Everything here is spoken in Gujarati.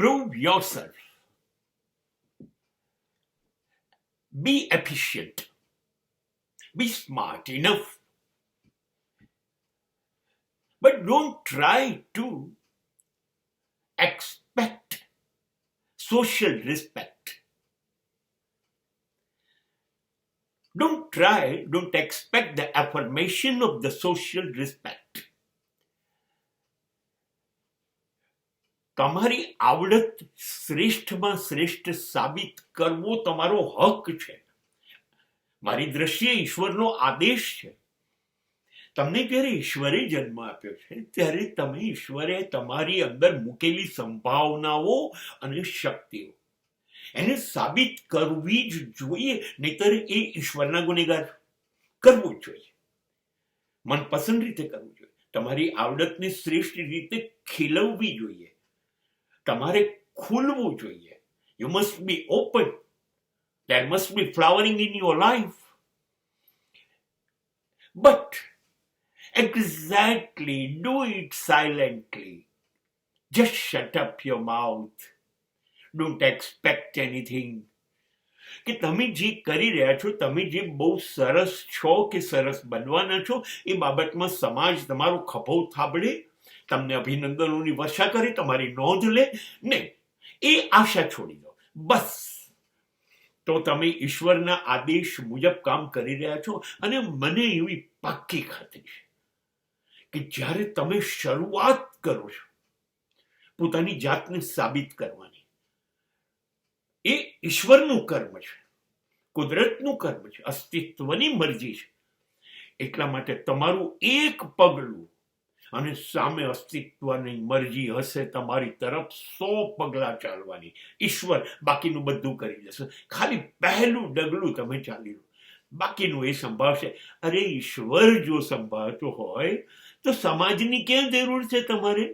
Prove yourself. Be efficient. Be smart enough. But don't try to expect social respect. Don't expect the affirmation of the social respect. તમારી આવડત શ્રેષ્ઠમાં શ્રેષ્ઠ સાબિત કરવો તમારો હક છે. મારી દ્રષ્ટિએ ઈશ્વરનો આદેશ છે. તમને જ્યારે ઈશ્વરે જન્મ આપ્યો છે ત્યારે તમે ઈશ્વરે તમારી અંદર મૂકેલી સંભાવનાઓ અને શક્તિઓ એને સાબિત કરવી જ જોઈએ, નહીતર એ ઈશ્વરના ગુનેગાર. કરવું જ જોઈએ, મનપસંદ રીતે કરવું જોઈએ. તમારી આવડતને શ્રેષ્ઠ રીતે ખીલવવી જોઈએ. તમારે ખુલવું જોઈએ. You must be open. There must be flowering in your life. But exactly do it silently. Just shut up your mouth. Don't expect anything. કે તમે જે કરી રહ્યા છો, તમે જે બહુ સરસ છો કે સરસ બનવાના છો, એ બાબતમાં સમાજ તમારો ખભો થાબડે, તમને અભિનંદનોની વર્ષા કરે, તમારી નોંધ લે. નહીં, એ આશા છોડી દો. બસ તો તમે ઈશ્વરના આદેશ મુજબ કામ કરી રહ્યા છો. અને મને એવી પાક્કી ખાતરી છે કે જ્યારે તમે શરૂઆત કરો છો પોતાની જાતને સાબિત કરવાની, એ ઈશ્વરનું કર્મ છે, કુદરતનું કર્મ છે, અસ્તિત્વની મરજી છે. એટલા માટે તમારું એક પગલું અને સામે અસ્તિત્વની મરજી હશે તમારી તરફ 100 પગલા ચાલવાની. ઈશ્વર બાકીનું બધું કરી દેશે. ખાલી પહેલું ડગલું તમે ચાલી લો, બાકીનું એ સંભાળશે. અરે ઈશ્વર જો સંભાળતો હોય તો સમાજની ક્યાં જરૂર છે તમારે?